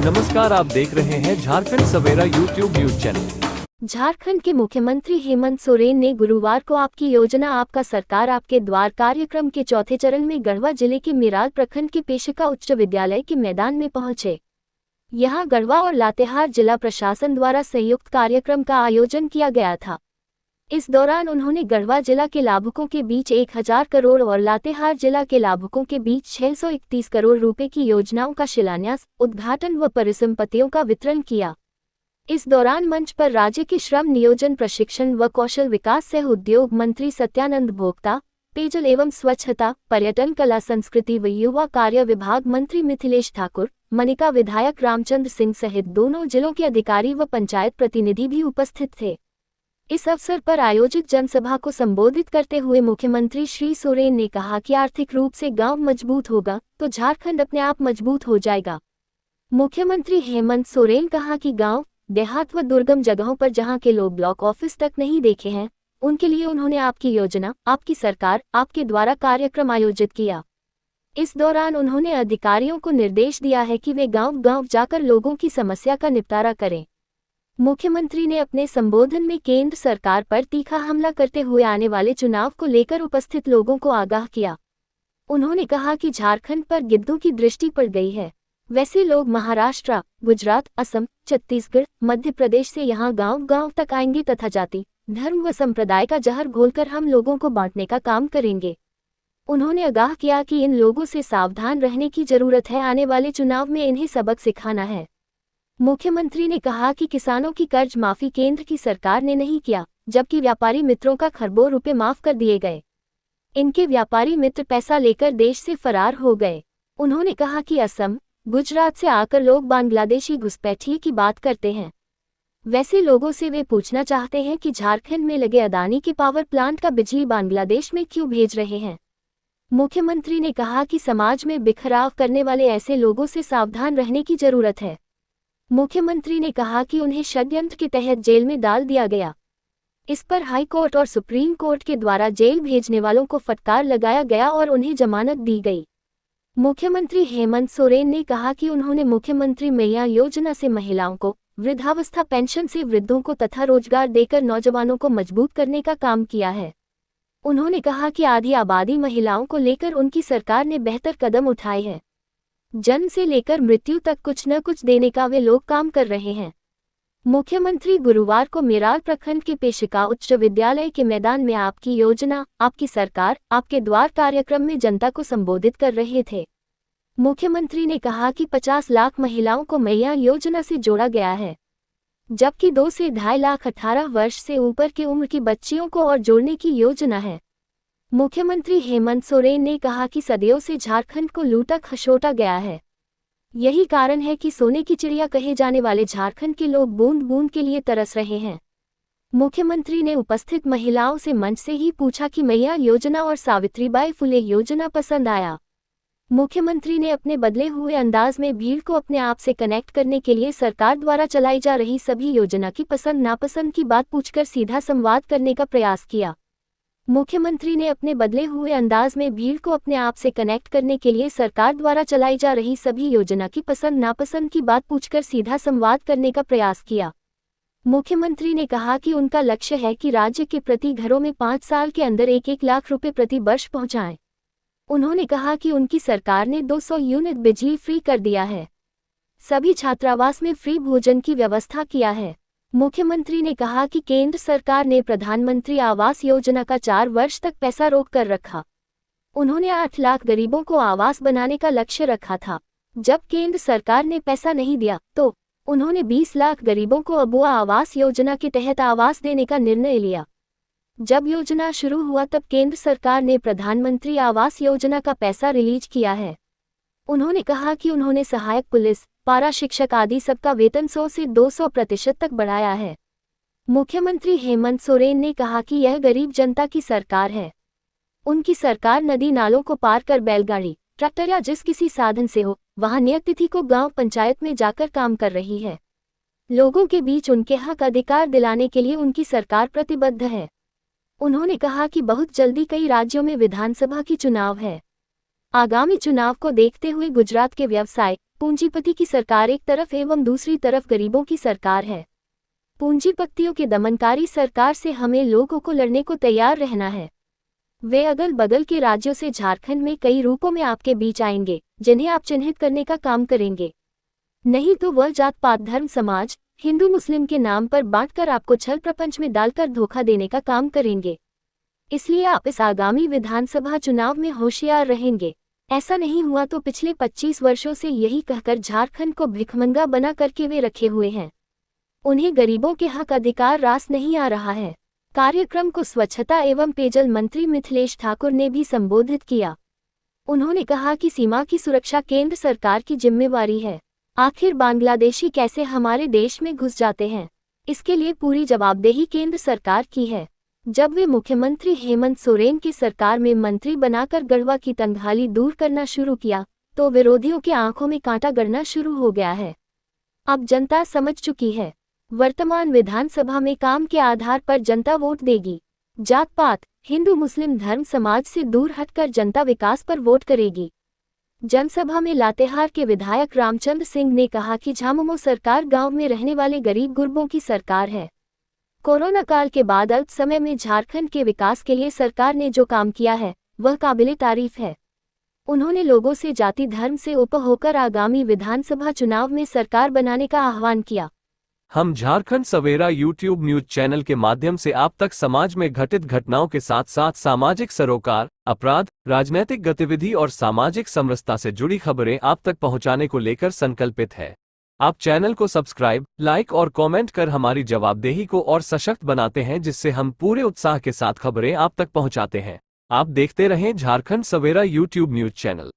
नमस्कार, आप देख रहे हैं झारखंड सवेरा यूट्यूब न्यूज चैनल। झारखंड के मुख्यमंत्री हेमंत सोरेन ने गुरुवार को आपकी योजना आपका सरकार आपके द्वार कार्यक्रम के चौथे चरण में गढ़वा जिले के मेराल प्रखंड के पेशिका उच्च विद्यालय के मैदान में पहुंचे। यहां गढ़वा और लातेहार जिला प्रशासन द्वारा संयुक्त कार्यक्रम का आयोजन किया गया था। इस दौरान उन्होंने गढ़वा जिला के लाभुकों के बीच 1000 करोड़ और लातेहार जिला के लाभुकों के बीच 631 करोड़ रुपए की योजनाओं का शिलान्यास, उद्घाटन व परिसंपत्तियों का वितरण किया। इस दौरान मंच पर राज्य के श्रम नियोजन प्रशिक्षण व कौशल विकास सह उद्योग मंत्री सत्यानंद भोक्ता, पेयजल एवं स्वच्छता, पर्यटन, कला संस्कृति व युवा कार्य विभाग मंत्री मिथिलेश ठाकुर, मनिका विधायक रामचंद्र सिंह सहित दोनों जिलों के अधिकारी व पंचायत प्रतिनिधि भी उपस्थित थे। इस अवसर पर आयोजित जनसभा को संबोधित करते हुए मुख्यमंत्री श्री सोरेन ने कहा कि आर्थिक रूप से गांव मजबूत होगा तो झारखंड अपने आप मजबूत हो जाएगा। मुख्यमंत्री हेमंत सोरेन कहा कि गांव, देहात व दुर्गम जगहों पर जहां के लोग ब्लॉक ऑफिस तक नहीं देखे हैं, उनके लिए उन्होंने आपकी योजना, आपकी सरकार, आपके द्वारा कार्यक्रम आयोजित किया। इस दौरान उन्होंने अधिकारियों को निर्देश दिया है कि वे गांव-गांव जाकर लोगों की समस्या का निपटारा करें। मुख्यमंत्री ने अपने संबोधन में केंद्र सरकार पर तीखा हमला करते हुए आने वाले चुनाव को लेकर उपस्थित लोगों को आगाह किया। उन्होंने कहा कि झारखंड पर गिद्धों की दृष्टि पड़ गई है। वैसे लोग महाराष्ट्र, गुजरात, असम, छत्तीसगढ़, मध्य प्रदेश से यहाँ गांव-गांव तक आएंगे तथा जाति, धर्म व संप्रदाय का जहर घोलकर हम लोगों को बांटने का काम करेंगे। उन्होंने आगाह किया कि इन लोगों से सावधान रहने की जरूरत है, आने वाले चुनाव में इन्हें सबक सिखाना है। मुख्यमंत्री ने कहा कि किसानों की कर्ज माफी केंद्र की सरकार ने नहीं किया, जबकि व्यापारी मित्रों का खरबों रुपए माफ कर दिए गए। इनके व्यापारी मित्र पैसा लेकर देश से फरार हो गए। उन्होंने कहा कि असम, गुजरात से आकर लोग बांग्लादेशी घुसपैठिए की बात करते हैं। वैसे लोगों से वे पूछना चाहते हैं कि झारखंड में लगे अदानी के पावर प्लांट का बिजली बांग्लादेश में क्यों भेज रहे हैं। मुख्यमंत्री ने कहा कि समाज में बिखराव करने वाले ऐसे लोगों से सावधान रहने की जरूरत है। मुख्यमंत्री ने कहा कि उन्हें षड्यंत्र के तहत जेल में डाल दिया गया। इस पर हाई कोर्ट और सुप्रीम कोर्ट के द्वारा जेल भेजने वालों को फटकार लगाया गया और उन्हें जमानत दी गई। मुख्यमंत्री हेमंत सोरेन ने कहा कि उन्होंने मुख्यमंत्री मैया योजना से महिलाओं को, वृद्धावस्था पेंशन से वृद्धों को तथा रोजगार देकर नौजवानों को मजबूत करने का काम किया है। उन्होंने कहा कि आधी आबादी महिलाओं को लेकर उनकी सरकार ने बेहतर कदम उठाए हैं। जन्म से लेकर मृत्यु तक कुछ न कुछ देने का वे लोग काम कर रहे हैं। मुख्यमंत्री गुरुवार को मेराल प्रखंड के पेशिका उच्च विद्यालय के मैदान में आपकी योजना, आपकी सरकार, आपके द्वार कार्यक्रम में जनता को संबोधित कर रहे थे। मुख्यमंत्री ने कहा कि 50 लाख महिलाओं को मैया योजना से जोड़ा गया है, जबकि 2 से 2.5 लाख 18 वर्ष से ऊपर की उम्र की बच्चियों को और जोड़ने की योजना है। मुख्यमंत्री हेमंत सोरेन ने कहा कि सदियों से झारखंड को लूटा खसोटा गया है। यही कारण है कि सोने की चिड़िया कहे जाने वाले झारखंड के लोग बूंद बूंद के लिए तरस रहे हैं। मुख्यमंत्री ने उपस्थित महिलाओं से मंच से ही पूछा कि मैया योजना और सावित्रीबाई फुले योजना पसंद आया। मुख्यमंत्री ने अपने बदले हुए अंदाज में भीड़ को अपने आप से कनेक्ट करने के लिए सरकार द्वारा चलाई जा रही सभी योजना की पसंद नापसंद की बात पूछकर सीधा संवाद करने का प्रयास किया। मुख्यमंत्री ने अपने बदले हुए अंदाज में भीड़ को अपने आप से कनेक्ट करने के लिए सरकार द्वारा चलाई जा रही सभी योजना की पसंद नापसंद की बात पूछकर सीधा संवाद करने का प्रयास किया। मुख्यमंत्री ने कहा कि उनका लक्ष्य है कि राज्य के प्रति घरों में 5 साल के अंदर 1-1 लाख रुपए प्रति वर्ष पहुंचाएं। उन्होंने कहा कि उनकी सरकार ने 200 यूनिट बिजली फ्री कर दिया है। सभी छात्रावास में फ्री भोजन की व्यवस्था किया है। मुख्यमंत्री ने कहा कि केंद्र सरकार ने प्रधानमंत्री आवास योजना का 4 वर्ष तक पैसा रोक कर रखा। उन्होंने 8 लाख गरीबों को आवास बनाने का लक्ष्य रखा था। जब केंद्र सरकार ने पैसा नहीं दिया तो उन्होंने 20 लाख गरीबों को अबुआ आवास योजना के तहत आवास देने का निर्णय लिया। जब योजना शुरू हुआ तब केंद्र सरकार ने प्रधानमंत्री आवास योजना का पैसा रिलीज किया है। उन्होंने कहा कि उन्होंने सहायक पुलिस, पारा शिक्षक आदि सबका वेतन 100 से 200% तक बढ़ाया है। मुख्यमंत्री हेमंत सोरेन ने कहा कि यह गरीब जनता की सरकार है। उनकी सरकार नदी नालों को पार कर बैलगाड़ी, ट्रैक्टर या जिस किसी साधन से हो, वहां नियत तिथि को गांव पंचायत में जाकर काम कर रही है। लोगों के बीच उनके हक अधिकार दिलाने के लिए उनकी सरकार प्रतिबद्ध है। उन्होंने कहा कि बहुत जल्दी कई राज्यों में विधानसभा की चुनाव है। आगामी चुनाव को देखते हुए गुजरात के व्यवसाय, पूंजीपति की सरकार एक तरफ एवं दूसरी तरफ गरीबों की सरकार है। पूंजीपतियों के दमनकारी सरकार से हमें लोगों को लड़ने को तैयार रहना है। वे अगल बगल के राज्यों से झारखंड में कई रूपों में आपके बीच आएंगे, जिन्हें आप चिन्हित करने का काम करेंगे। नहीं तो वह जात पात धर्म समाज हिंदू मुस्लिम के नाम पर बांटकर आपको छल प्रपंच में डालकर धोखा देने का काम करेंगे। इसलिए आप इस आगामी विधानसभा चुनाव में होशियार रहेंगे। ऐसा नहीं हुआ तो पिछले 25 वर्षों से यही कहकर झारखंड को भिखमंगा बना करके वे रखे हुए हैं। उन्हें गरीबों के हक अधिकार रास नहीं आ रहा है। कार्यक्रम को स्वच्छता एवं पेयजल मंत्री मिथिलेश ठाकुर ने भी संबोधित किया। उन्होंने कहा कि सीमा की सुरक्षा केंद्र सरकार की जिम्मेवारी है। आखिर बांग्लादेशी कैसे हमारे देश में घुस जाते हैं, इसके लिए पूरी जवाबदेही केंद्र सरकार की है। जब वे मुख्यमंत्री हेमंत सोरेन की सरकार में मंत्री बनाकर गढ़वा की तंगहाली दूर करना शुरू किया, तो विरोधियों की आंखों में कांटा गड़ना शुरू हो गया है। अब जनता समझ चुकी है। वर्तमान विधानसभा में काम के आधार पर जनता वोट देगी। जात पात हिंदू मुस्लिम धर्म समाज से दूर हटकर जनता विकास पर वोट करेगी। जनसभा में लातेहार के विधायक रामचंद्र सिंह ने कहा कि झामुमो सरकार गांव में रहने वाले गरीब गुरबों की सरकार है। कोरोना काल के बाद अल्प समय में झारखंड के विकास के लिए सरकार ने जो काम किया है वह काबिले तारीफ है। उन्होंने लोगों से जाति धर्म से ऊपर होकर आगामी विधानसभा चुनाव में सरकार बनाने का आह्वान किया। हम झारखंड सवेरा यूट्यूब न्यूज चैनल के माध्यम से आप तक समाज में घटित घटनाओं के साथ साथ सामाजिक सरोकार, अपराध, राजनीतिक गतिविधि और सामाजिक समरसता से जुड़ी खबरें आप तक पहुंचाने को लेकर संकल्पित है। आप चैनल को सब्सक्राइब, लाइक और कमेंट कर हमारी जवाबदेही को और सशक्त बनाते हैं, जिससे हम पूरे उत्साह के साथ खबरें आप तक पहुंचाते हैं। आप देखते रहें झारखंड सवेरा यूट्यूब न्यूज चैनल।